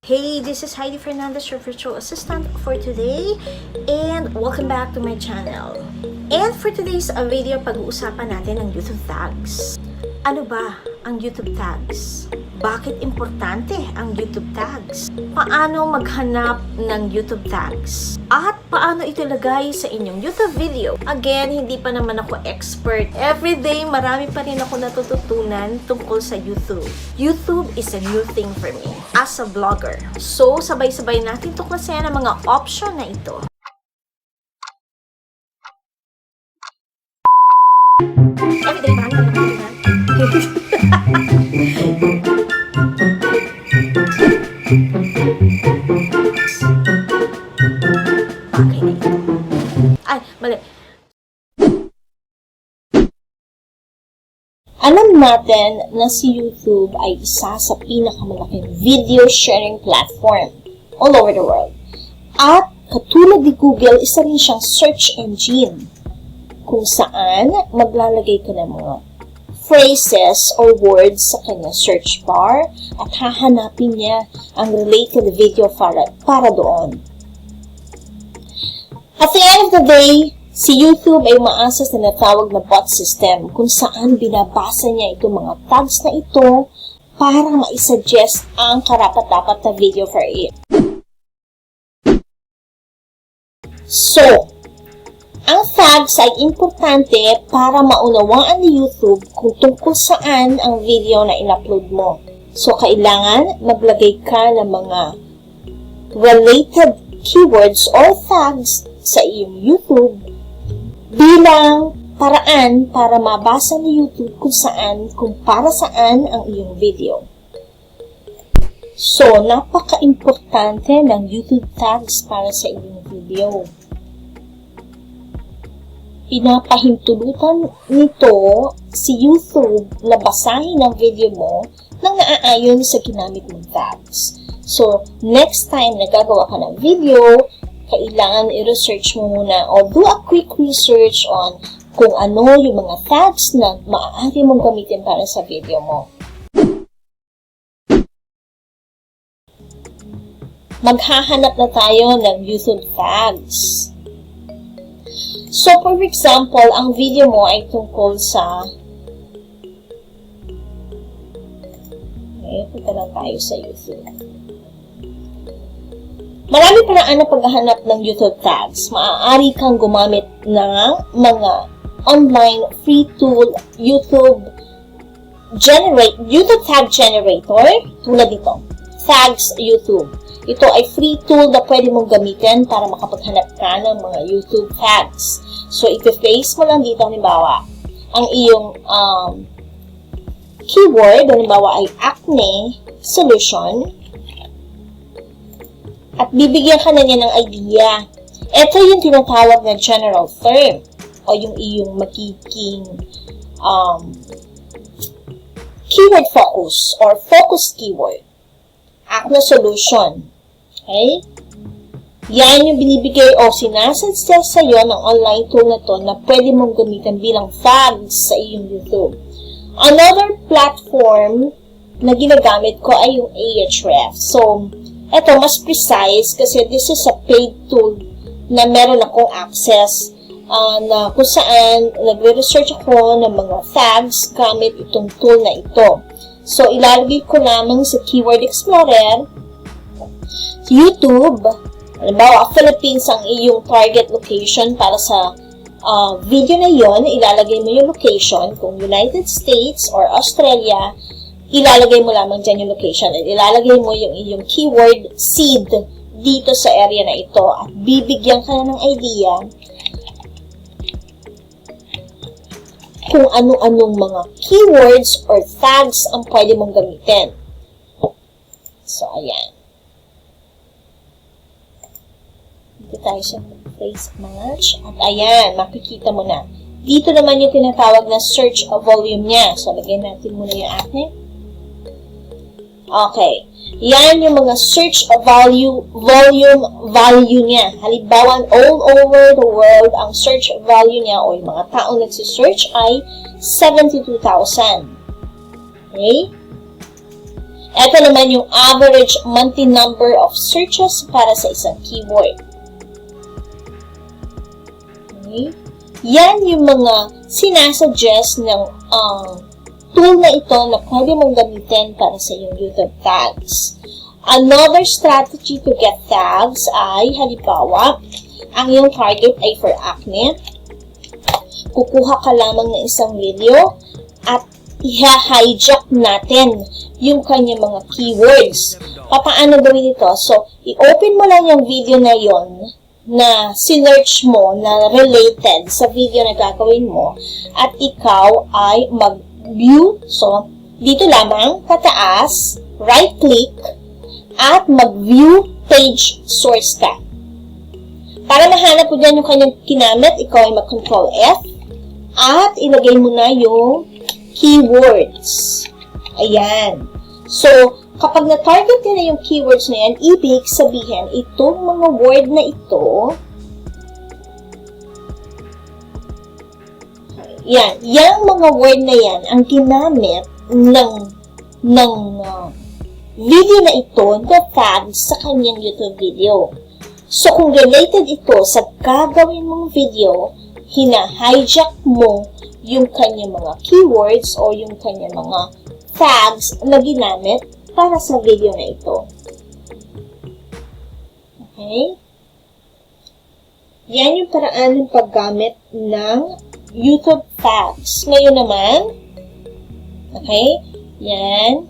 Hey, this is Heidie-Fernandez, your virtual assistant for today, and welcome back to my channel. And for today's video, pag-uusapan natin ang YouTube tags. Ano ba ang YouTube tags? Bakit importante ang YouTube tags? Paano maghanap ng YouTube tags? At paano ito ilagay sa inyong YouTube video? Again, hindi pa naman ako expert. Everyday, marami pa rin ako natututunan tungkol sa YouTube. YouTube is a new thing for me as a vlogger. So, sabay-sabay natin tuklasin ang mga option na ito. Everyday, marami pa rin ako natututunan. Alam natin na si YouTube ay isa sa pinakamalaking video sharing platform all over the world. At katulad ni Google, isa rin siyang search engine kung saan maglalagay ka ng mga phrases or words sa kanyang search bar at hahanapin niya ang related video para doon. At the end of the day, si YouTube ay umaasa sa tinatawag na bot system kung saan binabasa niya itong mga tags na ito para maisuggest ang karapat-dapat na video for it. So, ang tags ay importante para maunawaan ni YouTube kung tungkol saan ang video na in-upload mo. So, kailangan maglagay ka ng mga related keywords or tags sa iyong YouTube bilang paraan para mabasa ni YouTube kung para saan ang iyong video. So, napaka-importante ng YouTube tags para sa iyong video. Pinapahintulutan nito si YouTube na basahin ang video mo nang naaayon sa ginamit mong tags. So, next time na gagawa ka ng video, kailangan i-research mo muna o do a quick research on kung ano yung mga tags na maaari mong gamitin para sa video mo. Maghahanap na tayo ng YouTube tags. So, for example, ang video mo ay tungkol sa... Okay, punta lang tayo sa YouTube. Marami paraan na paghahanap ng YouTube tags. Maaari kang gumamit ng mga online free tool YouTube tag generator tulad nito, Tags YouTube. Ito ay free tool na pwede mong gamitin para makapaghanap ka ng mga YouTube tags. So, ipi-paste mo lang dito, halimbawa, ang iyong keyword, halimbawa ay acne solution, at bibigyan ka na niya ng idea. Ito yung tinatawag na general term o yung iyong magiging keyword focus or focus keyword. Acne solution. Okay? Yan yung binibigay o sinasuggest sa iyo ng online tool na to na pwede mong gamitin bilang tags sa iyong YouTube. Another platform na ginagamit ko ay yung Ahref. So, ito, mas precise kasi this is a paid tool na meron akong access na kung saan nagre-research ako ng mga tags gamit itong tool na ito. So, ilalagay ko lamang sa Keyword Explorer, YouTube, halimbawa, Philippines ang iyong target location para sa video na yon, ilalagay mo yung location, kung United States or Australia, ilalagay mo lamang dyan yung location at ilalagay mo yung iyong keyword seed dito sa area na ito at bibigyan ka na ng idea kung ano-anong mga keywords or tags ang pwede mong gamitin. So, ayan. Dito tayo sa place match at ayan, makikita mo na. Dito naman yung tinatawag na search volume niya. So, lagyan natin muna yung acne. Okay. Yan yung mga search volume value niya. Halimbawa, all over the world, ang search value niya o yung mga taong nagsisearch ay 72,000. Okay? Ito naman yung average monthly number of searches para sa isang keyword. Okay. Yan yung mga sinasuggest ng tool na ito na pwede mong gamitin para sa iyong YouTube tags. Another strategy to get tags ay, halimbawa, ang iyong target ay for acne. Kukuha ka lamang ng isang video at i-hijack natin yung kanyang mga keywords. Paano gawin ito? So, i-open mo lang yung video na yon na sinearch mo na related sa video na gagawin mo at ikaw ay mag-view. So, dito lamang, pataas, right-click, at mag-view page source ka. Para mahanap mo dyan yung kanyang kinamit, ikaw ay mag-Control F at ilagay mo na yung keywords. Ayan. So, kapag na-target nila yung keywords na yan, ibig sabihin, itong mga word na ito, yan, yung mga word na yan, ang ginamit ng video na ito na tag sa kanyang YouTube video. So, kung related ito sa gagawin mong video, hina-hijack mo yung kanyang mga keywords o yung kanyang mga tags na ginamit para sa video na ito. Okay? Yan yung paraan ng paggamit ng YouTube tags. Ngayon naman, okay? Yan.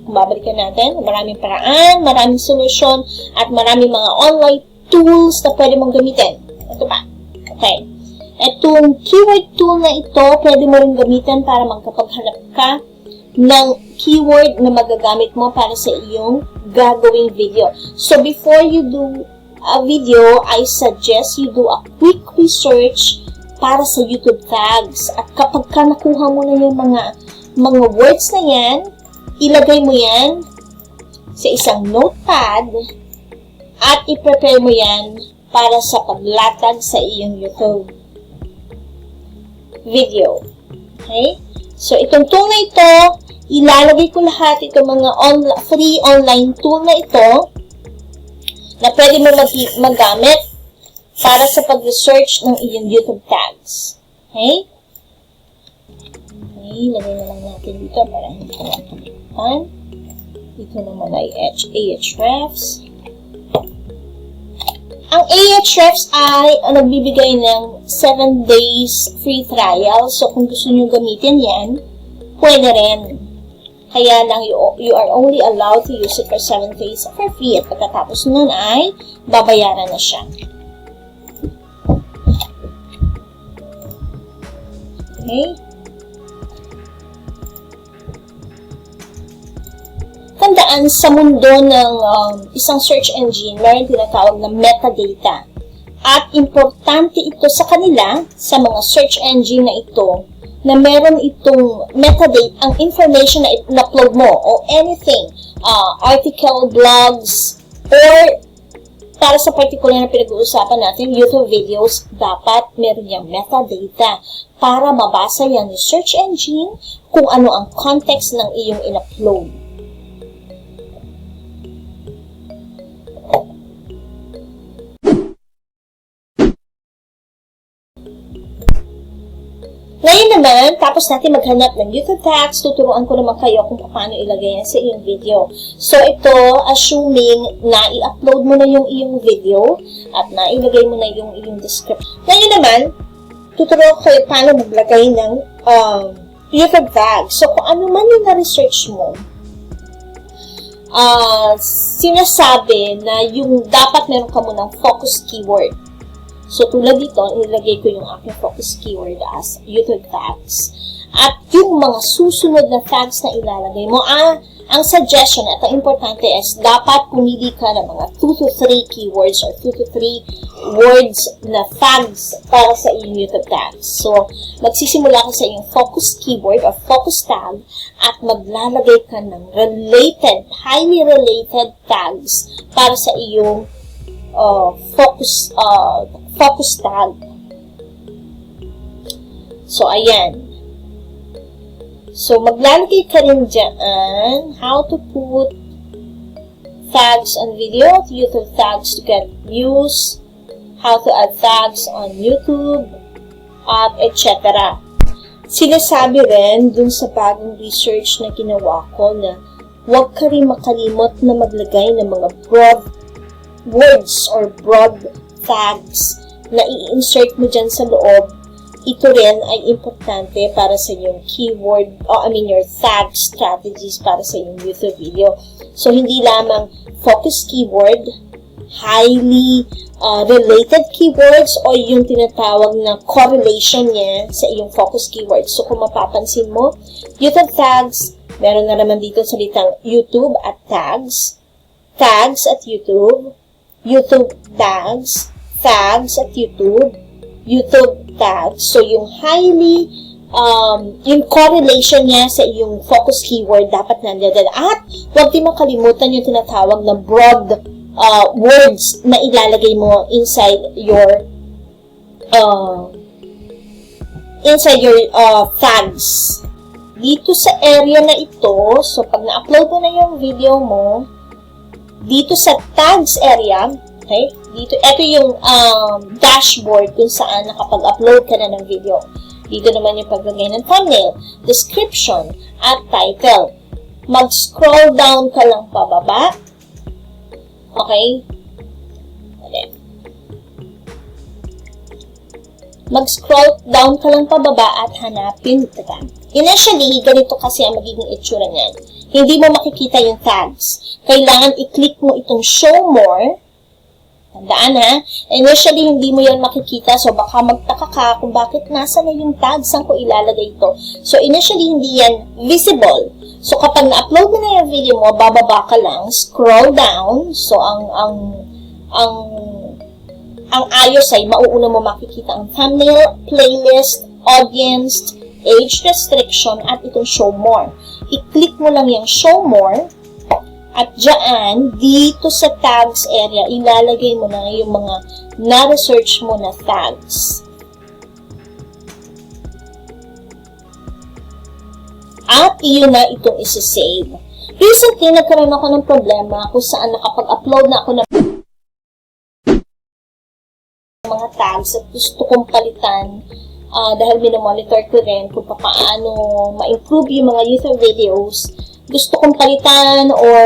Kung babalikan natin, maraming paraan, maraming solusyon, at maraming mga online tools na pwede mong gamitin. Ito pa. Okay. Itong keyword tool na ito, pwede mo rin gamitin para magkapaghanap ka ng keyword na magagamit mo para sa iyong gagawing video. So, before you do a video, I suggest you do a quick research para sa YouTube tags. At kapag ka nakuha mo na yung mga words na yan, ilagay mo yan sa isang notepad at i-prepare mo yan para sa paglatag sa iyong YouTube video. Okay? So, itong tool na ito, ilalagay ko lahat itong mga free online tool na ito na pwede mo magamit para sa pag-research ng iyong YouTube tags. Okay? Okay, lagay na lang natin dito para hindi ko nakalimutan. Dito naman ay Ahrefs. Ang Ahrefs ay nagbibigay ng 7 days free trial. So, kung gusto nyo gamitin yan, pwede rin. Kaya lang, you are only allowed to use it for 7 days for free. At pagkatapos nun ay babayaran na siya. Okay? Tandaan, sa mundo ng isang search engine, mayroon tinatawag na metadata. At importante ito sa kanila, sa mga search engine na ito, na meron itong metadata, ang information na in-upload mo, o anything, article, blogs, or para sa particular na pinag-uusapan natin, YouTube videos, dapat meron yung metadata para mabasa yan ng search engine kung ano ang context ng iyong in-upload. Ngayon naman, tapos natin maghanap ng YouTube tags, tuturuan ko naman kayo kung paano ilagay yan sa iyong video. So, ito, assuming na i-upload mo na yung iyong video at na ilagay mo na yung iyong description. Ngayon naman, tuturuan ko kayo paano maglagay ng YouTube tags. So, kung ano man yung na-research mo, sinasabi na yung dapat meron ka munang focus keyword. So, tulad dito, nilagay ko yung aking focus keyword as YouTube tags. At yung mga susunod na tags na ilalagay mo, ang suggestion at ang importante is dapat pumili ka ng mga 2 to 3 keywords or 2 to 3 words na tags para sa iyong YouTube tags. So, magsisimula ka sa iyong focus keyword or focus tag at maglalagay ka ng related, highly related tags para sa iyong focus tag. So, ayan. So, maglalagay ka rin dyan how to put tags on video, YouTube tags to get views, how to add tags on YouTube, at etc. Sinasabi rin dun sa bagong research na ginawa ko na huwag ka rin makalimot na maglagay ng mga broad words or broad tags na i-insert mo dyan sa loob. Ito rin ay importante para sa yung keyword, your tag strategies para sa yung YouTube video. So, hindi lamang focus keyword, highly related keywords o yung tinatawag na correlation niya sa iyong focus keywords. So, kung mapapansin mo, YouTube tags, meron na naman dito salitang YouTube at tags, tags at YouTube, YouTube tags, tags at YouTube, YouTube tags. So, yung highly, yung correlation niya sa iyong focus keyword dapat nandiyan. At huwag din makalimutan yung tinatawag na broad words na ilalagay mo inside your tags. Dito sa area na ito, so pag na-upload mo na yung video mo, dito sa tags area, okay, dito, ito yung dashboard kung saan nakapag-upload ka na ng video. Dito naman yung paglagay ng thumbnail, description, at title. Mag-scroll down ka lang pababa. Okay? Mag-scroll down ka lang pababa at hanapin ito. Initially, ganito kasi ang magiging itsura niyan. Hindi mo makikita yung tags. Kailangan i-click mo itong show more. Tandaan ha? Initially, hindi mo yan makikita. So, baka magtaka ka kung bakit nasa na yung tags. Saan ko ilalagay ito? So, initially, hindi yan visible. So, kapag na-upload mo na yung video mo, bababa ka lang, scroll down. So, ang ayos ay mauuna mo makikita ang thumbnail, playlist, audience, age restriction, at itong show more. I-click mo lang yung show more, at dyan, dito sa tags area, ilalagay mo na yung mga na-research mo na tags. At iyon na itong isa-save. Recently, nagkaroon ako ng problema kung saan nakapag-upload na ako ng mga tags at gusto kong palitan dahil minomonitor ko rin kung paano ma-improve yung mga YouTube videos. Gusto kong palitan or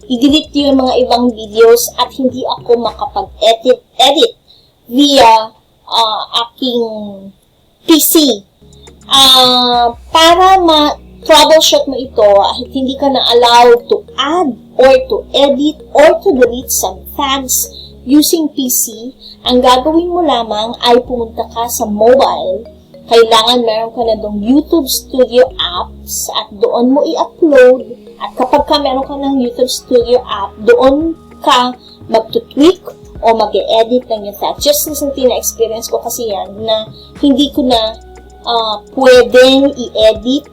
i-delete yung mga ibang videos at hindi ako makapag-edit via aking PC. Para ma-troubleshoot mo ito at hindi ka na allowed to add or to edit or to delete some tags using PC, ang gagawin mo lamang ay pumunta ka sa mobile. Kailangan meron ka na dong YouTube Studio apps at doon mo i-upload. At kapag ka meron ka ng YouTube Studio app, doon ka mag-tweak o mag-edit ng yung tags. Just recently na-experience ko kasi yan na hindi ko na pwedeng i-edit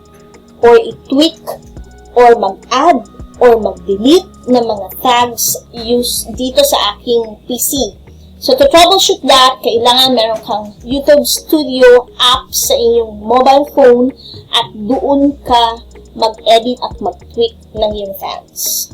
or i-tweak or mag-add or mag-delete ng mga tags dito sa aking PC. So, to troubleshoot that, kailangan meron kang YouTube Studio app sa inyong mobile phone at doon ka mag-edit at mag-tweak ng yung tags.